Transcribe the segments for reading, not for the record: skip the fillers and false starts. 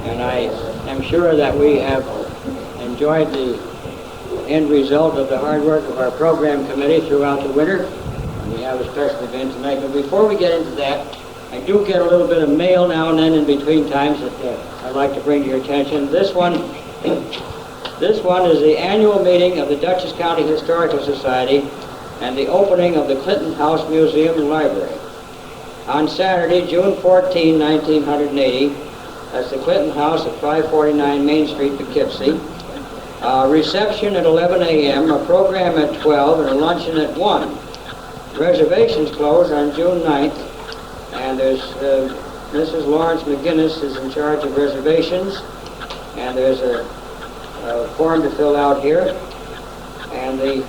And I am sure that we have enjoyed the end result of the hard work of our program committee throughout the winter. And we have a special event tonight. But before we get into that, I do get a little bit of mail now and then in between times that I'd like to bring to your attention. This one is the annual meeting of the Dutchess County Historical Society and the opening of the Clinton House Museum and Library. On Saturday, June 14, 1980, that's the Clinton House at 549 Main Street, Poughkeepsie. Reception at 11 a.m., a program at 12, and a luncheon at 1. Reservations close on June 9th, and there's Mrs. Lawrence McGinnis is in charge of reservations, and there's a form to fill out here. And the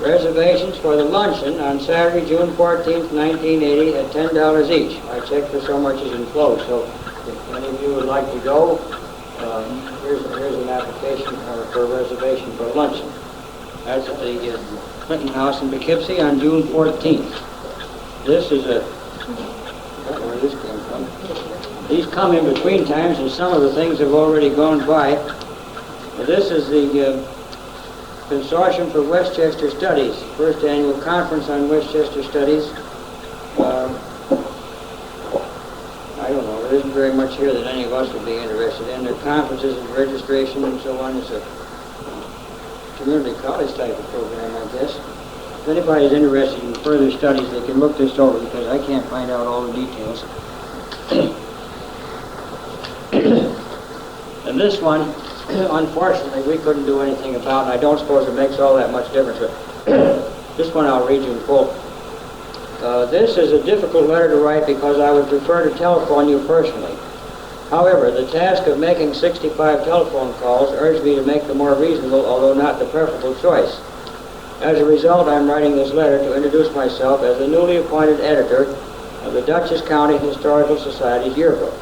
reservations for the luncheon on Saturday, June 14th, 1980 at $10 each. My check for so much is enclosed, so if any of you would like to go, here's an application for a reservation for luncheon. That's at the Clinton House in Poughkeepsie on June 14th. This is I don't know where this came from. These come in between times, and some of the things have already gone by. This is the Consortium for Westchester Studies, first annual conference on Westchester Studies. I don't know, there isn't very much here that any of us would be interested in. There are conferences and registration and so on. It's a community college type of program, I guess. If anybody's interested in further studies, they can look this over because I can't find out all the details. And this one, unfortunately, we couldn't do anything about, and I don't suppose it makes all that much difference, but this one I'll read you in full. This is a difficult letter to write because I would prefer to telephone you personally. However, the task of making 65 telephone calls urged me to make the more reasonable, although not the preferable choice. As a result, I'm writing this letter to introduce myself as the newly appointed editor of the Dutchess County Historical Society's yearbook.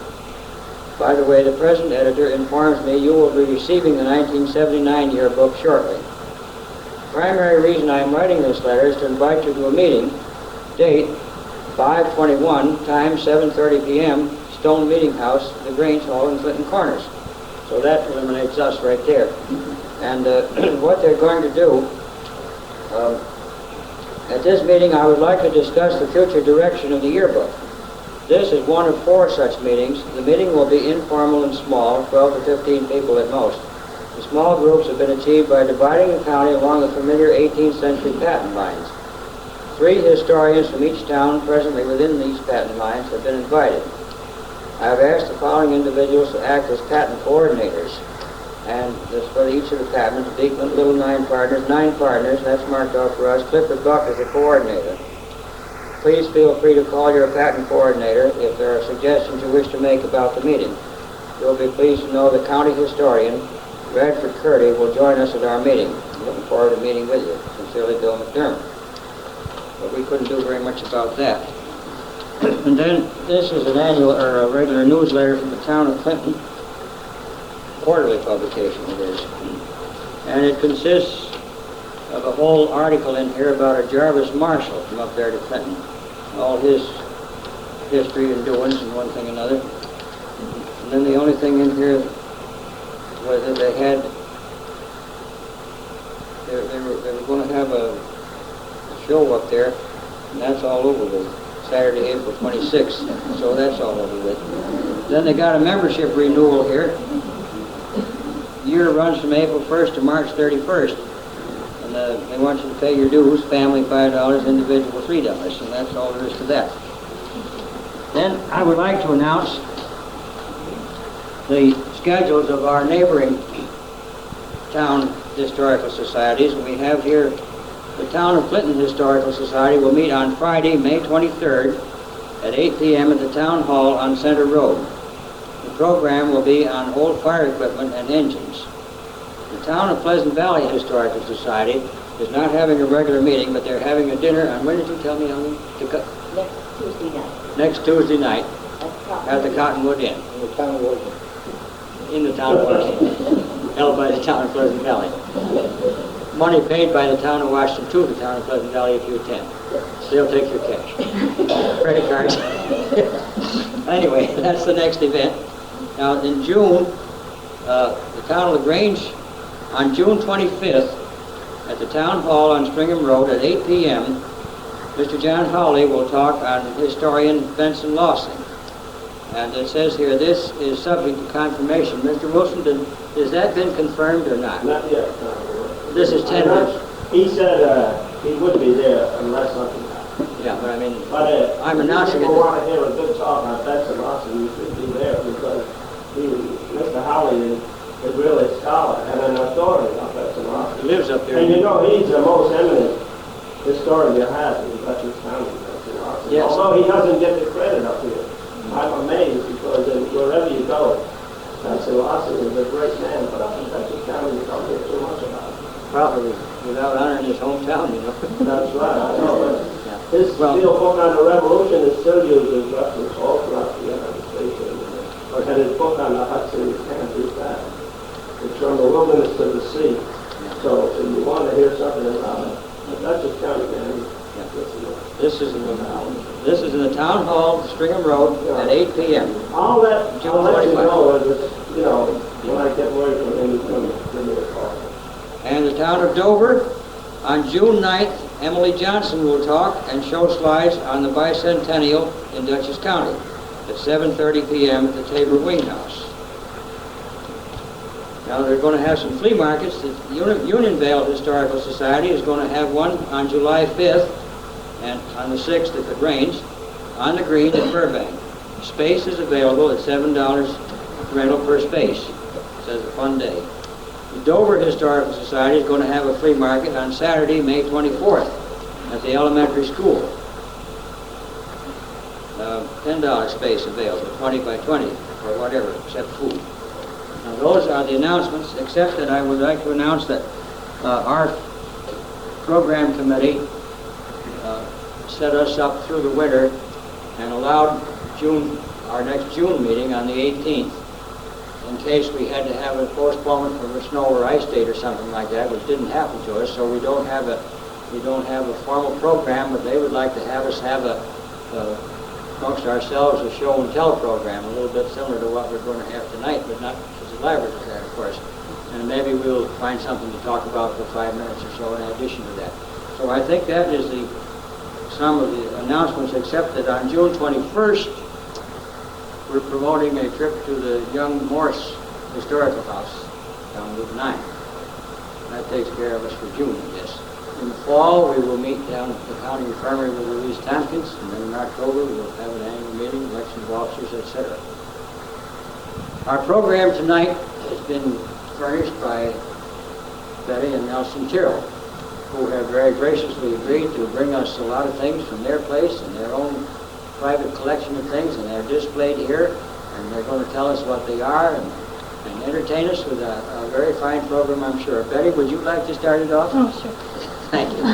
By the way, the present editor informs me you will be receiving the 1979 yearbook shortly. The primary reason I'm writing this letter is to invite you to a meeting, date 5/21, time 7:30 p.m., Stone Meeting House, the Grange Hall in Clinton Corners. So that eliminates us right there. And what they're going to do, at this meeting I would like to discuss the future direction of the yearbook. This is one of 4 such meetings. The meeting will be informal and small, 12 to 15 people at most. The small groups have been achieved by dividing the county along the familiar 18th century patent lines. 3 historians from each town presently within these patent lines have been invited. I have asked the following individuals to act as patent coordinators. And this for each of the patents, Beekman, Little 9 partners, that's marked off for us. Clifford Buck is a coordinator. Please feel free to call your patent coordinator if there are suggestions you wish to make about the meeting. You'll be pleased to know the county historian, Bradford Curdy, will join us at our meeting. I'm looking forward to meeting with you. Sincerely, Bill McDermott. But we couldn't do very much about that. And then this is an annual or a regular newsletter from the town of Clinton, quarterly publication it is. And it consists of a whole article in here about a Jarvis Marshall from up there to Clinton. All his history and doings and one thing and another. And then the only thing in here was that they were going to have a show up there, and that's all over with. Saturday, April 26th, so that's all over with. Then they got a membership renewal here. The year runs from April 1st to March 31st. And they want you to pay your dues, family $5, individual $3, and that's all there is to that. Then I would like to announce the schedules of our neighboring town historical societies. We have here the Town of Clinton Historical Society will meet on Friday, May 23rd at 8 p.m. at the Town Hall on Center Road. The program will be on old fire equipment and engines. The Town of Pleasant Valley Historical Society is not having a regular meeting, but they're having a dinner on, when did you tell me, Ellen? Next Tuesday night. Next Tuesday night at the Cottonwood Inn. In the town of Washington. In the town of Washington, held by the Town of Pleasant Valley. Money paid by the Town of Washington to the Town of Pleasant Valley if you attend. They'll take your cash. Credit cards. Anyway, that's the next event. Now, in June, the town of LaGrange, on June 25th, at the Town Hall on Stringham Road at 8 p.m., Mr. John Hawley will talk on historian Benson Lawson. And it says here, this is subject to confirmation. Mr. Wilson, has that been confirmed or not? Not yet. This is tentative. He said he would be there unless something happened. Yeah, but I mean, But I'm announcing it. If people want to hear a good talk on Benson Lawson, you should be there because Mr. Howley is really a scholar and an authority on Benson Lawson. He lives up there. And you know, he's the most eminent historian you have in Dutchess County, Benson Lawson. Yes. Although he doesn't get the credit up here. I'm amazed because wherever you go, Benson Lawson is a great man, but up in Dutchess County you don't hear too much about him. Probably without honoring his hometown, you know. That's right, I know, but Yeah. his Well- field book on the Revolution is still used as reference all throughout the United States. And his book on the Hudson, you can't do that. It's from the wilderness to the sea. So if you want to hear something about it, Dutchess County, man, This is in the Town Hall, Stringham Road, at 8 p.m. I'll let you June know twenty-five. if it's, when I get word from him, he's going to give me a call. And the town of Dover, on June 9th, Emily Johnson will talk and show slides on the bicentennial in Dutchess County at 7:30 p.m. at the Tabor Wing House. Now they're going to have some flea markets. The Unionvale Historical Society is going to have one on July 5th and on the 6th if it rains on the green at Burbank. Space is available at $7 rental per space. It says a fun day. The Dover Historical Society is going to have a flea market on Saturday, May 24th at the elementary school. $10 space available, 20 by 20 or whatever, except food. Now those are the announcements, except that I would like to announce that our program committee set us up through the winter and allowed our next June meeting on the 18th. In case we had to have a postponement for a snow or ice date or something like that, which didn't happen to us, so we don't have a formal program, but they would like to have us have amongst ourselves a show and tell program, a little bit similar to what we're going to have tonight, but not as elaborate as that, of course. And maybe we'll find something to talk about for 5 minutes or so in addition to that. So I think that is some of the announcements, except that on June 21st, we're promoting a trip to the Young Morse Historical House down Route 9. That takes care of us for June, I guess. In the fall, we will meet down at the county infirmary with Louise Tompkins, and then in October, we'll have an annual meeting, election of officers, etc. Our program tonight has been furnished by Betty and Nelson Tyrrel, who have very graciously agreed to bring us a lot of things from their place and their own private collection of things, and they're displayed here, and they're going to tell us what they are and entertain us with a very fine program, I'm sure. Betty, would you like to start it off? Oh, sure. Thank you.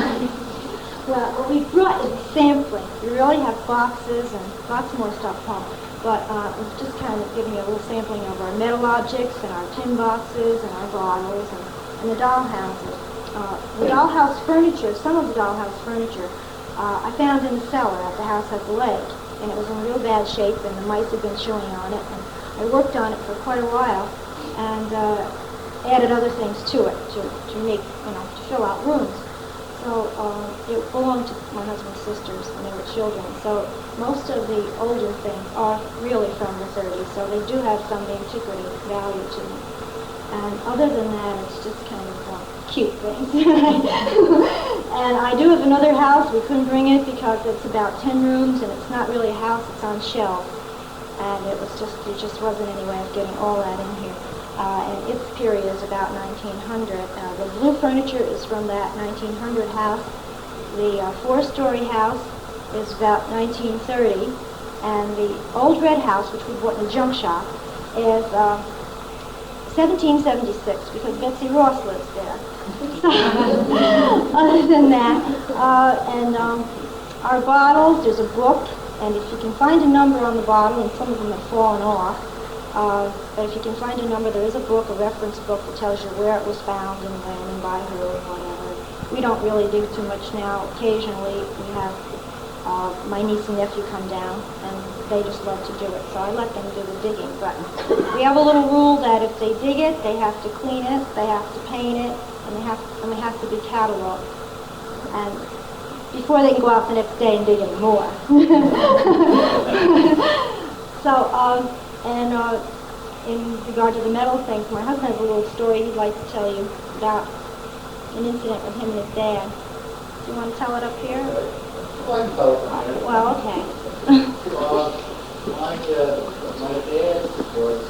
Well, what we brought is sampling. We really have boxes and lots more stuff home. But I'm just kind of giving you a little sampling of our metal objects and our tin boxes and our bottles and the dollhouses. The dollhouse furniture, some of the dollhouse furniture, I found in the cellar at the house at the lake. And it was in real bad shape, and the mice had been chewing on it. And I worked on it for quite a while and added other things to it to make, to fill out rooms. So it belonged to my husband's sisters when they were children. So most of the older things are really from the 30s. So they do have some antiquity value to them. And other than that, it's just kind of cute things. And I do have another house. We couldn't bring it because it's about 10 rooms, and it's not really a house. It's on shelves. And there just wasn't any way of getting all that in here. And its period is about 1900. The blue furniture is from that 1900 house. The four-story house is about 1930. And the old red house, which we bought in the junk shop, is 1776, because Betsy Ross lives there. Other than that, our bottles, there's a book, and if you can find a number on the bottle, and some of them have fallen off, but if you can find a number, there is a book, a reference book that tells you where it was found and when and by who and whatever. We don't really dig too much now. Occasionally we have my niece and nephew come down, and they just love to do it, so I let them do the digging. But we have a little rule that if they dig it, they have to clean it, they have to paint it, and we have to be cataloged. And before they can go out the next day and dig any more. So, in regard to the metal things, my husband has a little story he'd like to tell you about an incident with him and his dad. Do you want to tell it up here? Well, I can tell it from here. Well, okay. My dad was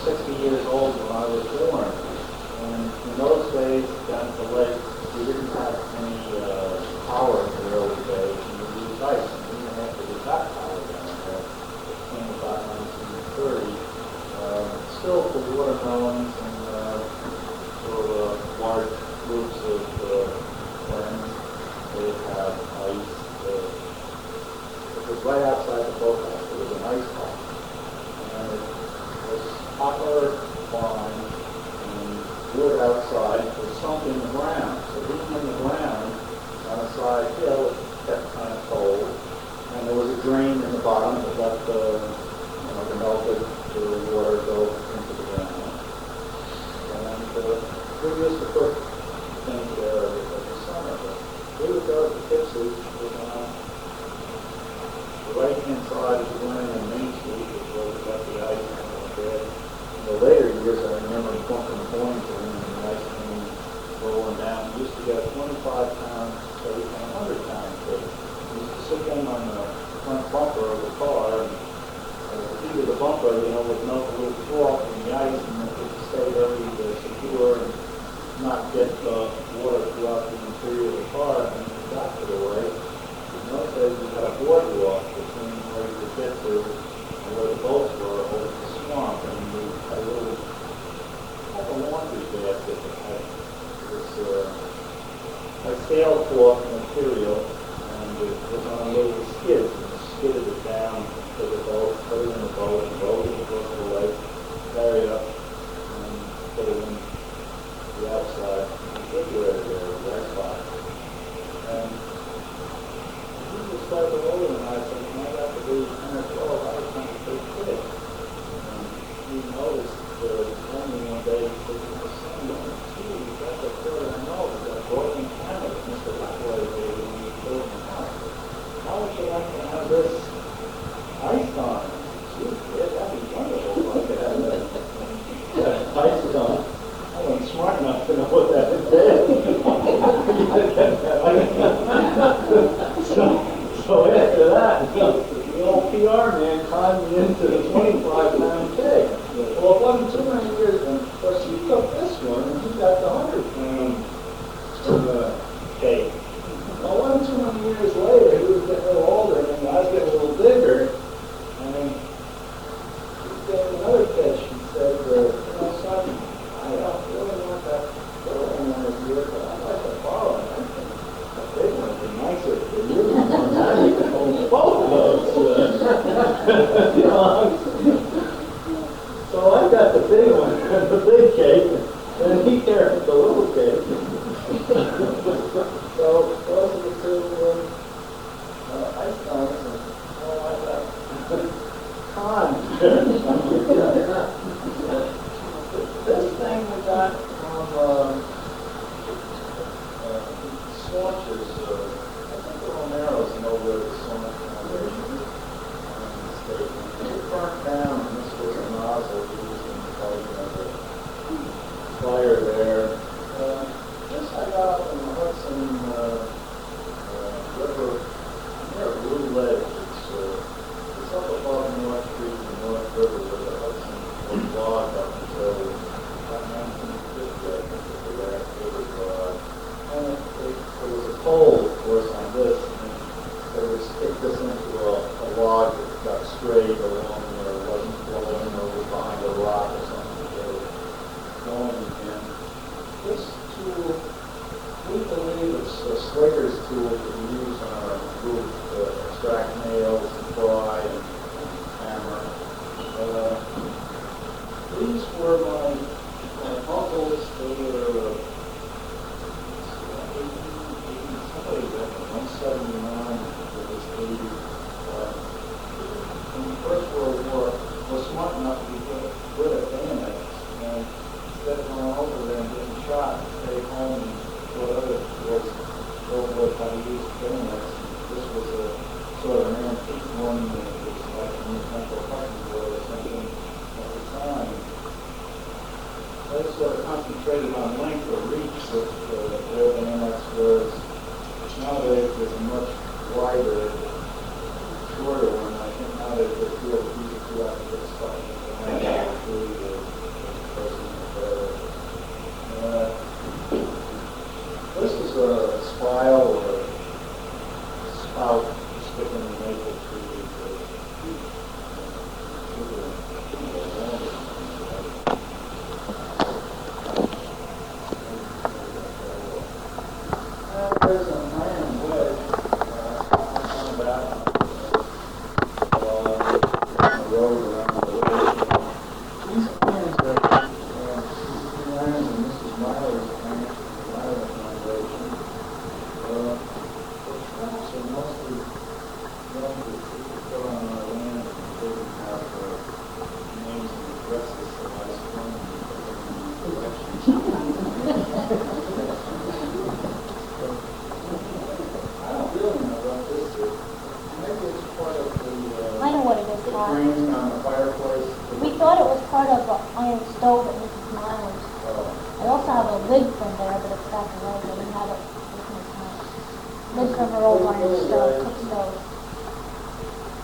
60 years old when I was born, and in those days down at the lake, we didn't have any power in the early days, and we used ice. And even after we got power down there, it came about 1930, still for watermelons and for large groups of friends, they have ice. It was right outside the boathouse. There was an ice pump, and it was copper line and wood outside. It was sunk in the ground. So being in the ground on a side hill, it kept kind of cold, and there was a drain in the bottom that let the melted water go into the ground. And we used to put things there every summer. But we would go to Poughkeepsie on the right-hand side of the lane on Main Street, which was about the ice there. In the later years, I remember bumping points and the ice came rolling down. We used to get 25 pounds, 30 pound, 100 pound fish. We used to sit them on the front bumper of the car, and either the bumper, would melt a little froth in the ice, and it would stay very secure and not get water throughout the interior of the car, and it got to the way. In those days, we had a boardwalk between where you could get to and where the boats were over the swamp, and we had a little, like a laundry basket that had this like sailcloth material, and it was on little skids, and it skidded it down to the boat, put it in the boat, and rode it across the lake, carry it up, and put it in the outside refrigerator there, the ice box. And we just started rolling, and I said, I got to be 10 or 12, I was trying to take fish. And he noticed only one day, he said, son, gee, you got the third, I know, we got a broken camera that Mr. Blackway gave you when you killed him in the house. How would you like to have this ice on? Gee, kid, that'd be wonderful if I could have that ice on. I wasn't smart enough to know what that entailed. So after that, the old PR man tied me into the 25-pound keg. Well, it wasn't too many years, and of course he took this one, and he got the 100-pound keg. Well, it wasn't too many years later, he was getting a little older, and I was getting a little bigger, and he gave me another fish. He said, son, I don't really want that little one of yours, but I'd like to borrow it. I think a big one would be nicer for you. Now you can hold both of those. So I got the big one, the big cake, and he carried the little cake. So those are the two ice stones, and I got con. This thing we got from Swatches, I think the Romero's know where the Swatch Foundation in the state. It burnt down, and this was a nozzle used in the fire there. This I got up in the Hudson River near Blue Ledge. It's up above North Creek and North River where the Hudson was logged up until about 1950, I think, was the last river log. And there was a pole, of course, on this, and they would stick this into a log that got strayed along or wasn't flowing or was behind a rock or something. They were going again. This tool, we believe it's a Slater's tool that we use on our roof to extract nails and pry and hammer. These were my uncles. They were 179 with this 80. just sort of concentrated on length or reach with the annex, whereas nowadays there's a much wider, shorter one. I think nowadays they feel easy to actually get stuck in the annex through the person there. This is a spile or a spout sticking in the maple tree. There's an iron wedge on that on the road around the lake. These irons are irons and Mrs. Miley's iron foundation. The traps are mostly young that people put on our land and they didn't have names and addresses for ice cream. I don't really know what this is. Maybe it's part of the I know what it is, Bob. framing on the fireplace. We thought it was part of the iron stove at Mrs. Myers. I also have a lid from there, but it's got the lid. I didn't have it with my house. Lid from her old iron stove, cook stove.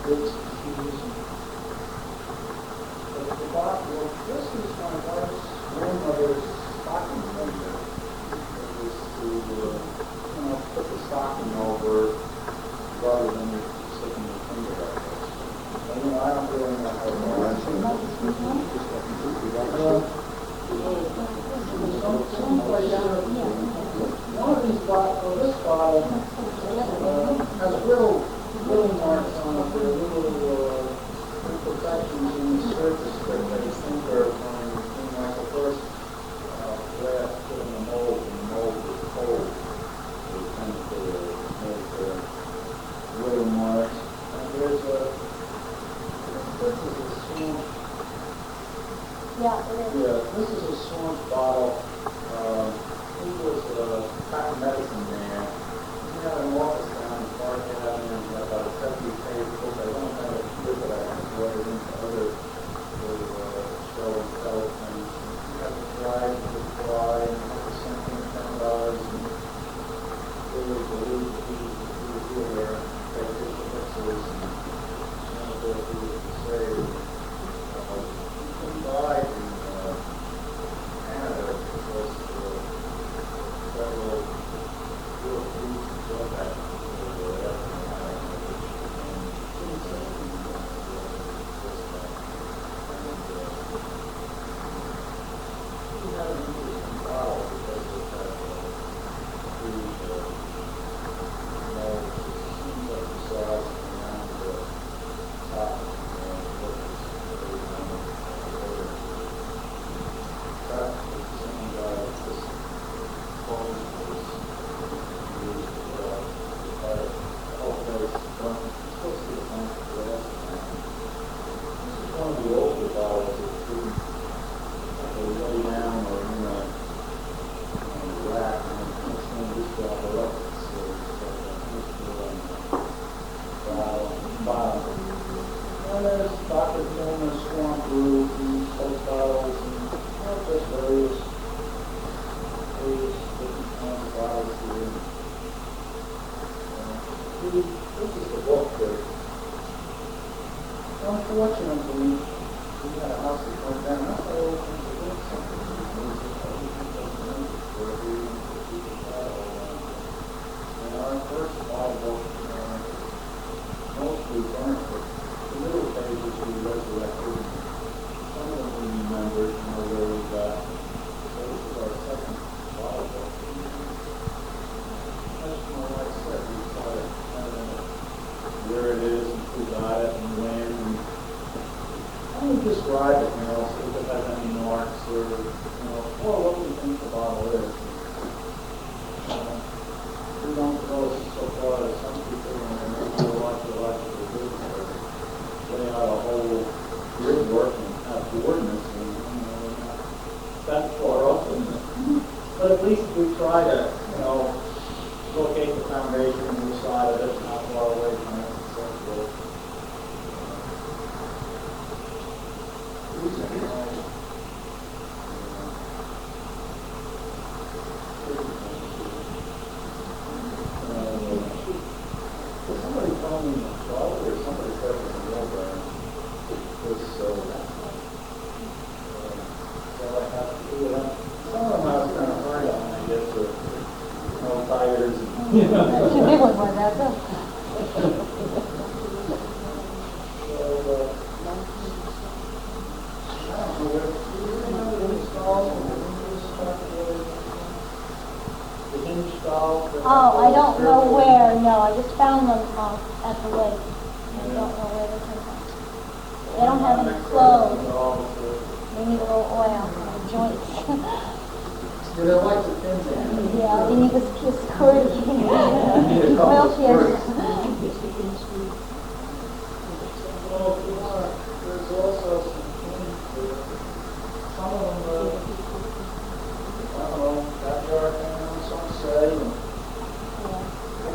It's confusing. But the box, well, this is my wife's grandmother's stocking window. It was to, put the stocking over rather than sticking your finger up there. And, I don't really know how to do it. One of these bottles, this bottle, has little marks on it, little imperfections in the surface that they think are from like the first glass put in the mold, and the mold was cold. They tend to make little marks. And there's this is a swamp. Yeah, it is. Yeah, this is a swamp bottle. He was a cotton medicine man. He had an office down in Park Avenue. He had about a 70-page book. I don't have it here, but I can put it into other show and tell things. He had to drive to the fly, and he was something $10. And they were believed that he was here there, take his pictures, and some of what he was to say. He died in Canada because several Europeans saw that he had an interesting bottle because of that huge mold that seems like the size around the top and what is very order. That was the same guy that this phone was used for the fire. The whole place is done. It's supposed to be a bunch of glass. This is one of the older bottles that didn't lay down or in a rack, and it's one of this bottle up. So it's on the bottom. And there's Dr. Gilman's Swamp Brew, these old bottles, and just various different kinds of bottles here. This is the book that, unfortunately, we had a house that burned down. I thought all kinds of books, something. And our first Bible mostly burnt, but the middle pages we resurrected. Some of them we remembered, where we got. So this is our second Bible. As my wife said, we try to kind of know where it is and who got it and when. And I would describe it, so if it has any marks or, or what we think the bottle is. We don't go so far as some people, when they do archaeological business, lay out a whole grid work and have coordinates, and we're not that far off in it. But at least we try to, locate the foundation and the side of it, not far away from it, and so forth. These are nice. Too big one for that, though. Oh, I don't know where, no, I just found them at the lake. I don't know where they came from. They don't have any clothes. They need a little oil on the joints. Yeah, they need this security. Oil change. There's also some things there. Some of them, I don't know, backyard things, some say.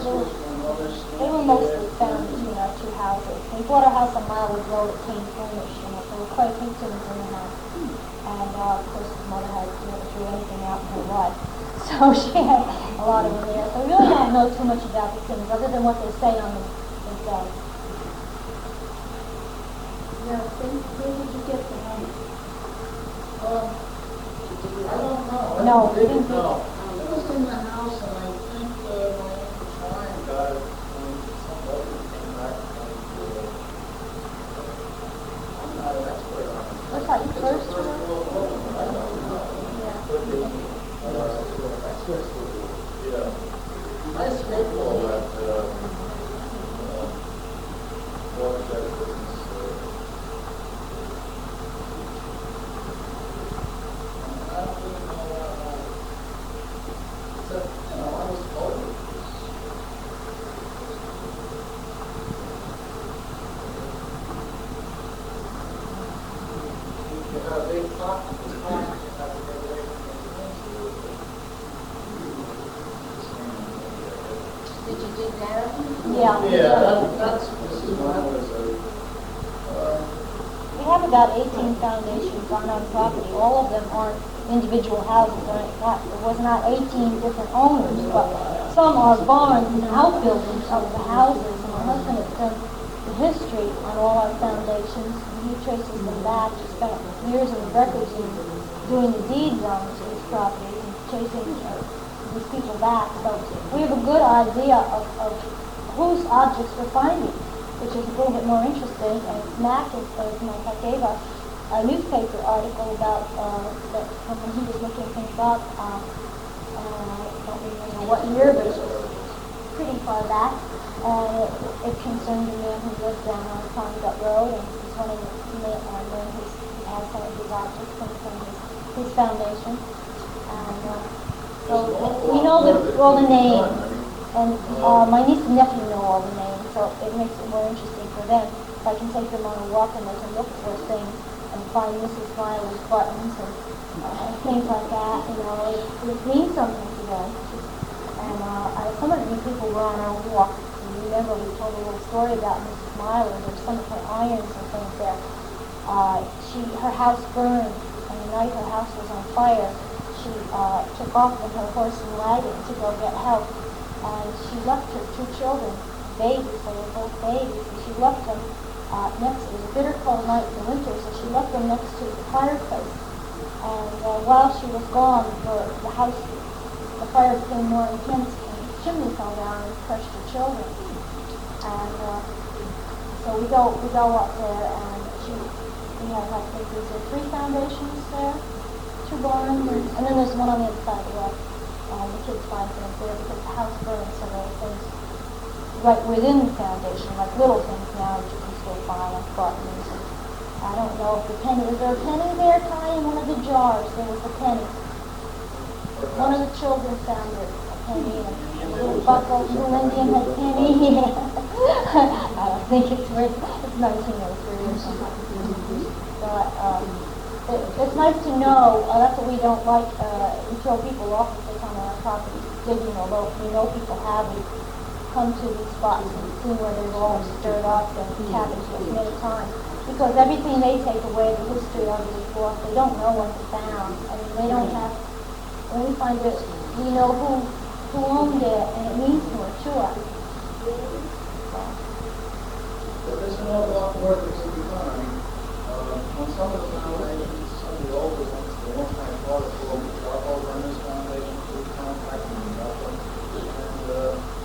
They were mostly found between our two houses. We bought a house on Mildwood Road that came furnished, and there were quite a few things in the house. And of course, his mother had never threw anything out in her life, so she had a lot of them there. So we really don't know too much about the things, other than what they say on them themselves. Now, where did you get them? I don't know. No, I didn't we didn't. know. It was in the house, and I think my Uncle Brian got it when somebody came back from I'm not an expert on it. What's that, your first It's a one? world home. I don't know. Yeah. Could be. Yeah. Nice people that watershed business. I don't really know a lot about it. Except, I was told it. You have a big pot, you have to get away from the Did you dig that up? Yeah. that's, this is mine was We have about 18 foundations on our property. All of them aren't individual houses. There was not 18 different owners, but some are barns and outbuildings of the houses. And my husband has done the history on all our foundations. He traces them back. He spent years in the records and doing the deeds on these properties and chasing these people back. So we have a good idea of whose objects we're finding, which is a little bit more interesting. And Mac, as a matter of fact, gave us a newspaper article about that when he was looking things up. I don't remember what year, but it was pretty far back. And it concerned a man who lived down on Conduct Road, and he's one of the men who has some of his objects from his foundation. And so we know all the names, and my niece and nephew know all the names, so it makes it more interesting for them. If I can take them on a walk and they can look for things and find Mrs. Smiley's buttons and things like that, it means something to them. And some of the people were on our walk. Remember, we told a little story about Mrs. Smiley. There were some of her irons and things there. Her house burned, and the night her house was on fire, she took off with her horse and wagon to go get help. And she left her two children, babies, they were both babies, and she left them next. It was a bitter cold night in the winter, so she left them next to the fireplace. And while she was gone, the fire became more intense, and the chimney fell down and crushed the children. And so we go up there, and we have, I think, there's 3 foundations there, 2 barns, and then there's one on the other side of the road. The kids find things there because the house burned, so there were things right within the foundation, like little things now that you can still find, like buttons. I don't know if the penny, is there a penny there, Ty, in one of the jars? There was a penny. One of the children found it, a penny, and a little buckle, little Indian had a penny. I don't think it's 1903 or something. But it's nice to know, that's what we don't like, we throw people off if they come on our property digging, although we know people have, we come to these spots and see where they're all stirred up, and it happens to us many times. Because everything they take away, the history of it is lost. They don't know what they found. I mean, they don't have, when we find it, we know who owned it, and it means more to us. But there's an awful lot more that can be done. I mean, on some of the foundations, some of the older ones, the ones I thought of, charcoal burners foundations, we contacted them about them. And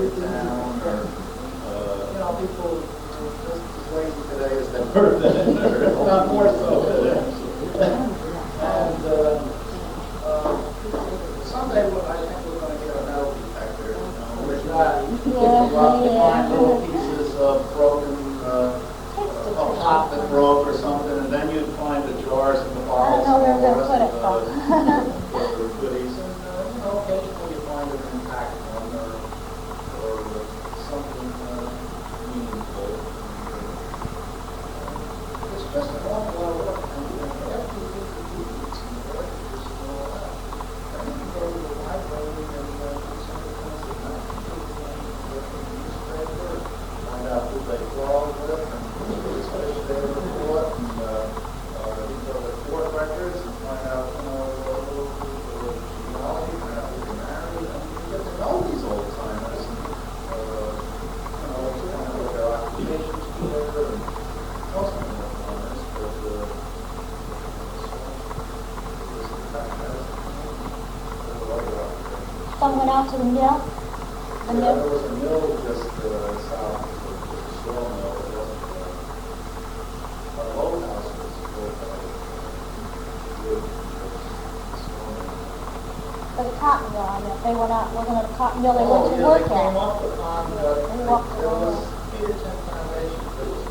your town, or, people are just as lazy today as they were then, or if not more so today. And someday I think we're going to get a metal detector. We're not find little pieces of broken, a pot that broke or something, and then you'd find the jars and the bottles and all the rest of the goodies. And occasionally you find an intact one or something meaningful. It's just an awful lot of work. And after you get the deeds and the registers and all that, then you can go to the library and do something else at night. Find out who they quarreled with and whose fish they ever bought, and you go to court records and find out, who the genealogy, find out who they married, and you get to know these old timers, and kind of what their occupations were, and most of them were farmers, but Some went out to the mill. there was a mill just south of the straw mill. It wasn't our old house was built by wood. For the cotton mill, I mean, they went out, wasn't it a cotton mill they went to work They came at? up upon, They walked there was along. 8 or 10 foundations that was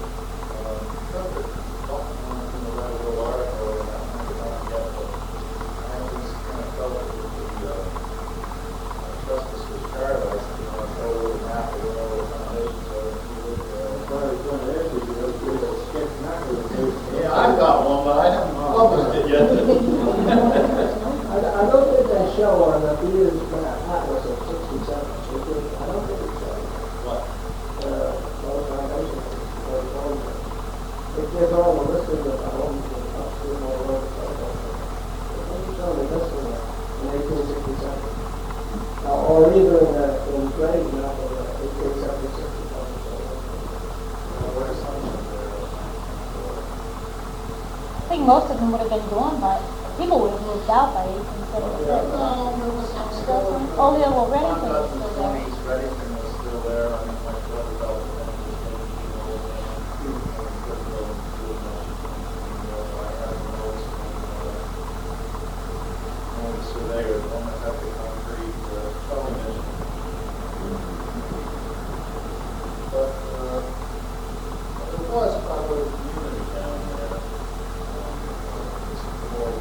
covered in the Red article, and I haven't done it yet, but I was kind of felt it would be justice was paradise, and I throw a little map of where all the foundations are. Yeah, I've got one, but I haven't published it yet. I don't think they show on the Beers Atlas of 67. I don't think it shows. What? Those foundations. It gives all the listing of the homes and upstream all over the place. It doesn't show the listing in 1867. Or either in grade map of 1876. I think most of them would have been gone, but people would have moved out by 1876. Oh, yeah, well, Reddington was still there. Reddington was still there. I mean, my brother developed it, and he was making an old man. I had notes from the surveyor, the one that had the concrete television. But there was probably a community down there. It's called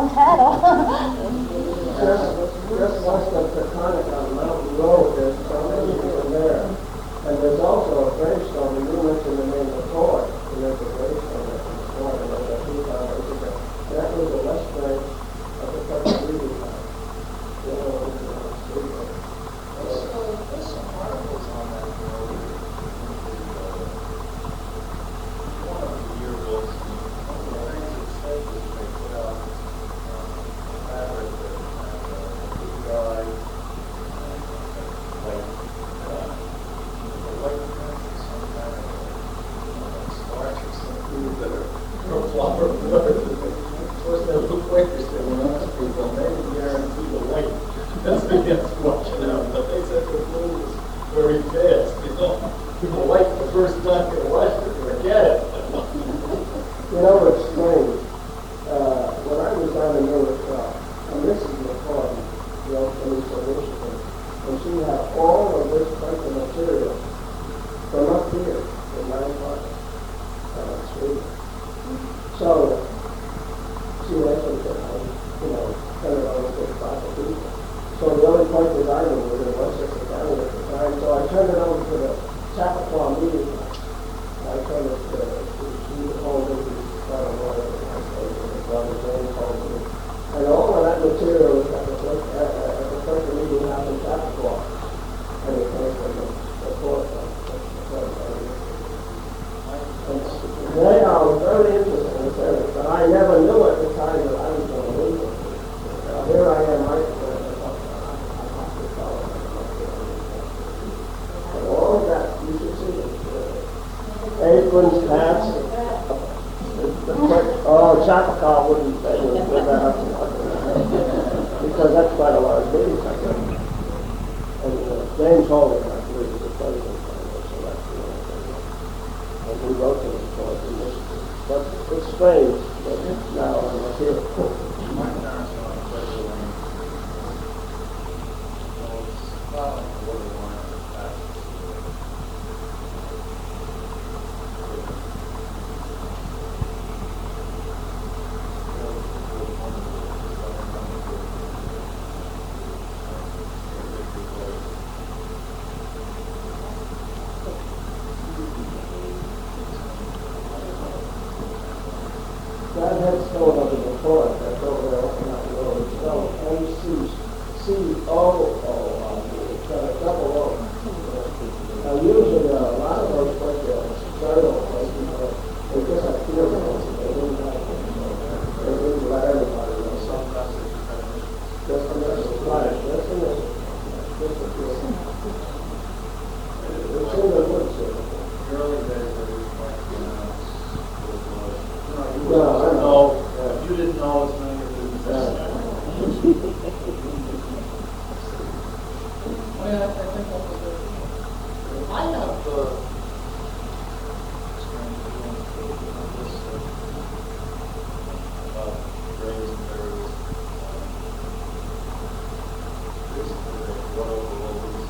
long title. Just west of Taconic on Mountain Road, there's some from there. And there's also a gravestone, and you mentioned the name of Ford, and there's a gravestone that's in Ford, and there's a few hours ago. That was the west bank of the Texas River. There's some articles on that road. One of the yearbooks, one of the things that said was they put out fabric that blue dye, white print, some kind of starch or something that are flower blurs. Of course, they look like they said, well, honest people, they didn't guarantee the white. That's against watching out, but they said the blue was very fast, you know. People like the first time they watch it, forget it. You know what's strange? When I was down in Newark, and this is important, the old police solution, and she had all of this type of material from up here in my part, Sweden. So, she actually said, turn it over to the proper people. So the only point that I knew was it was just a county at the time. So I turned it over to the Chappaqua meeting. I turned it to the Holden, and all of that material was at the first meeting out in Chappaqua. And it came from the court. They are very interesting, but I never knew at the time that I was going to leave it. Here I am, all of that, you should see it. Aprons, hats. Chappaqua wouldn't say that because that's quite a large business, I guess. And James Holden, I believe, is the president of it, so that's the only thing. And we wrote to him for it in Michigan. But it's strange that now I'm here. My parents are on Pleasure Lane. Well, it's not on the borderline of the past. That headstone of the before that's over there on that road, it's spelled M-C-C-O-O on it. It's got a double O. Now usually a lot of those places, journal places, they just have field notes, they didn't have it. They didn't let everybody know. Just a message, right, just a message. Just a field note. It's in the woods here. The early days, I was like, No, I know. You didn't know as many of them as I Well, I think that was it. I have about graves and burials. Basically, they run over all these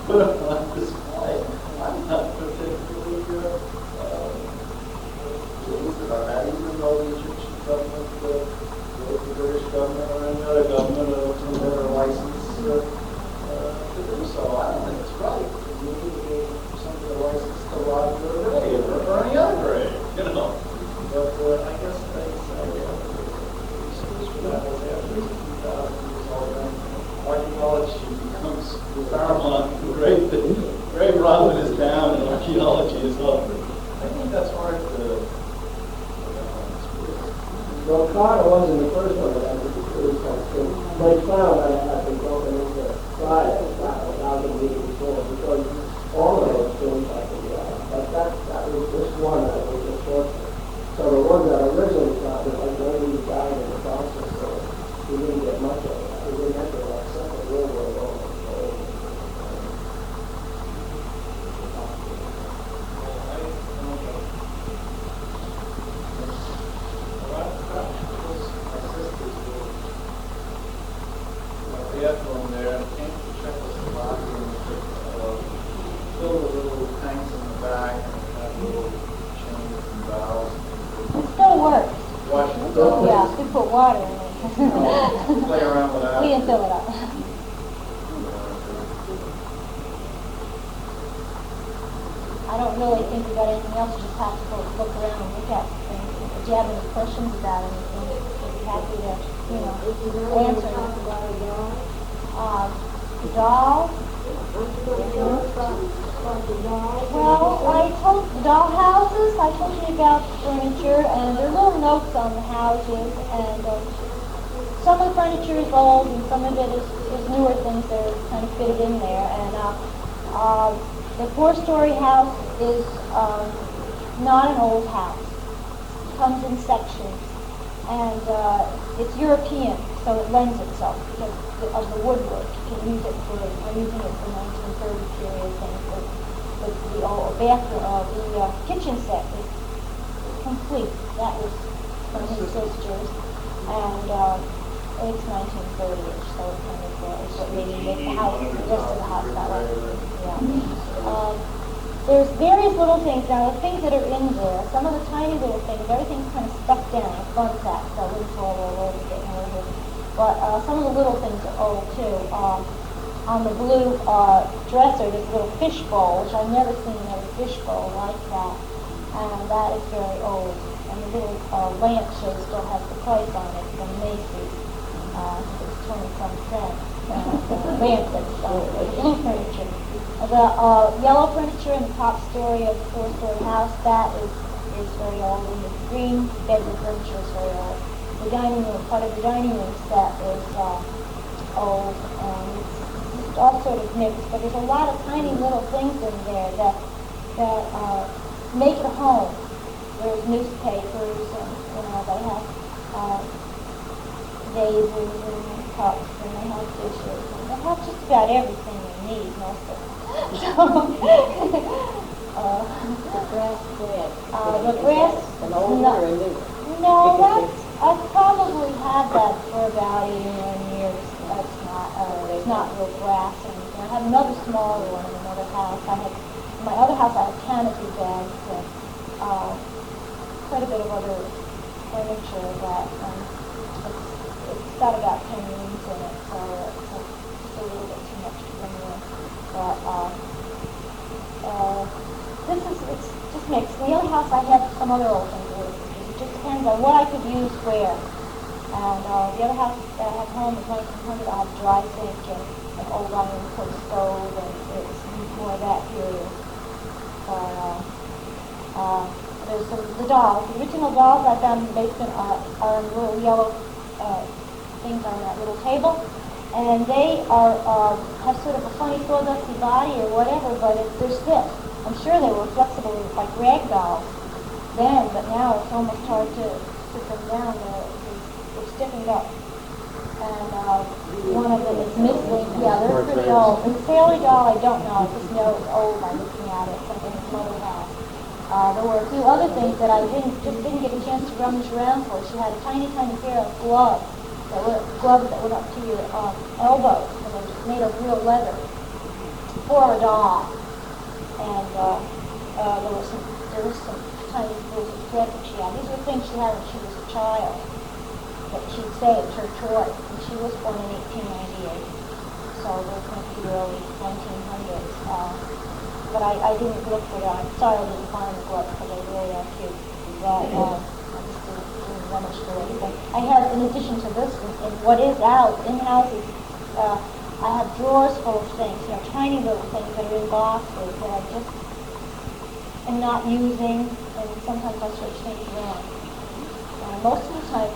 put up on display. I'm not particularly pleased about that, even though the Egyptian government, the British government, or any other government from their license to do so. I don't think it's right for me to give somebody a license to rob their grave or any other grave, you know. But I guess they say excuse for that was after 2,000 years old, and archaeology becomes paramount. Grave robbing is down and archaeology is up. I think that's hard to. Well, Carter wasn't the first one that had to do something. They found that it had been broken into 5,000 years before, because all of those things had to be out. But that was just one that was unfortunate. So the one that originally found it, like when he died in the process, so we didn't get much of it. We didn't have to like Second World War almost. Watch the Yeah, we put water in it. play around with that. We didn't fill it up. I don't really think we got anything else, just have to go look around and look at things. If you have any questions about anything, we'd be happy to, answer them. Doll? Well, I told doll houses, I told you about furniture, and there are little notes on the houses, and some of the furniture is old, and some of it is newer things that are kind of fitted in there. And the four-story house is not an old house. It comes in sections, and it's European, so it lends itself because of the woodwork. You can use it for, I'm using it for 1930 period things, but the old bathroom, the kitchen set is complete. That was from his sisters, and it's 1930ish, so it kind of is what made the house, the rest of the house that way. Yeah. There's various little things. Now, the things that are in there, some of the tiny little things, everything's kind of stuck down, like fun facts, so I wouldn't fall all over getting over it. But some of the little things are old, too. On the blue dresser, there's a little fish bowl, which I've never seen another fish bowl like that. And that is very old. And the little lampshade still has the price on it from Macy's. I think it's 20-some cents. The lamp that's the blue furniture. The yellow furniture in the top story of the four-story house, that is very old. And the green bedroom furniture is very old. The dining room, part of the dining room set is old, and it's all sort of mixed, but there's a lot of tiny little things in there that make it a home. There's newspapers, and they have vases and cups, and they have dishes, and they have just about everything you need, most of them. The brass bed. The brass, An old one or a new? no, I've probably had that for about 81 years. It's not real brass or anything. I have another smaller one in another house. In my other house I have canopy beds and quite a bit of other furniture that it's got about 10 rooms in it, so it's just a little bit too much to bring in. But it's just mixed. The other house I have some other old things with. It just depends on what I could use where. And the other house that I have home is 1900. I have a dry sink and an old iron cook stove, and it's more of that period. There's the dolls. The original dolls I found in the basement are in little yellow things on that little table. And they have sort of a funny sawdusty body or whatever, but they're stiff. I'm sure they were flexible like rag dolls then, but now it's almost hard to sit them down. They're stiffened up. And one of them is missing. Yeah, they're pretty old. And the Sailor doll, I don't know. I just know it's old by looking at it. Something his mother had. There were a few other things that I didn't get a chance to rummage around for. She had a tiny, tiny pair of gloves that went up to your elbows, and they were made of real leather for a doll. And there was some tiny spools of thread that she had. These were things she had when she was a child that she'd saved her toy. And she was born in 1898, so those might be the early 1900s. But I didn't look for them. I'm sorry I didn't find the gloves because they really are cute. But I just didn't rummage through anything. I have, in addition to this, in what is out in houses, I have drawers full of things, tiny little things that are in boxes that I just am not using, and sometimes I switch things around. Most of the time,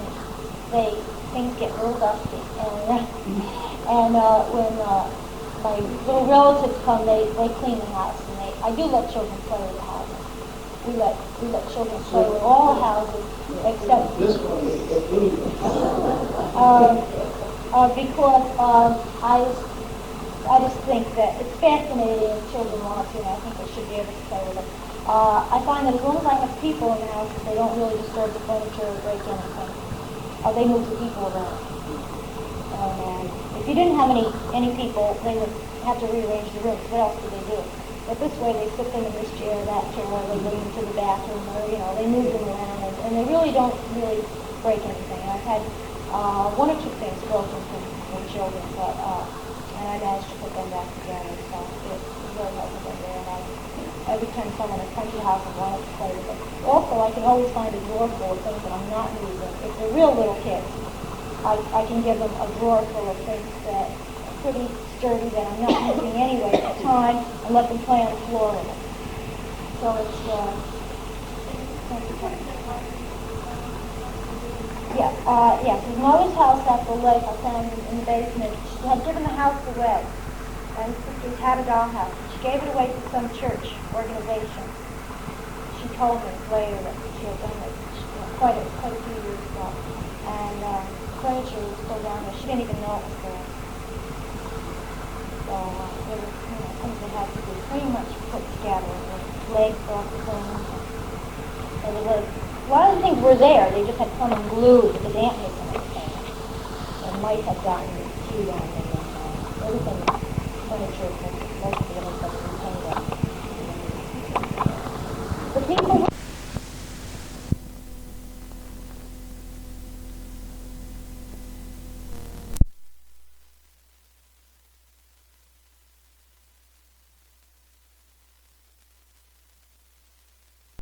things get real dusty, and when my little relatives come, they clean the house, and I do let children play with the house. We let children play with all the houses except This one, because I just think that it's fascinating if children want to, and I think they should be able to play with it. I find that as long as I have people in the house, they don't really disturb the furniture or break anything. They move the people around. And if you didn't have any people, they would have to rearrange the rooms. What else do they do? But this way, they put them in this chair, that chair, or they bring them to the bathroom, or they move them around, and they really don't break anything. And I've had one or two things broken from children, but and I managed to put them back together. So it really helped them there. And every time someone at country house would want to play with it. Also, I can always find a drawer full of things that I'm not using. If they're real little kids, I can give them a drawer full of things that are pretty sturdy that I'm not using anyway at the time, and let them play on the floor with it. So it's yes, his mother's house at the lake, I found in the basement. She had given the house away, and his sisters had a dollhouse. She gave it away to some church organization. She told me later that she had done it quite a few years ago, and furniture was still down there. She didn't even know it was there. So there was, things that had to be pretty much put together. The legs broken. There was a lot of the things were there. They just had some glued with the dampness in it. And mice had gotten chewed on them. Everything, furniture,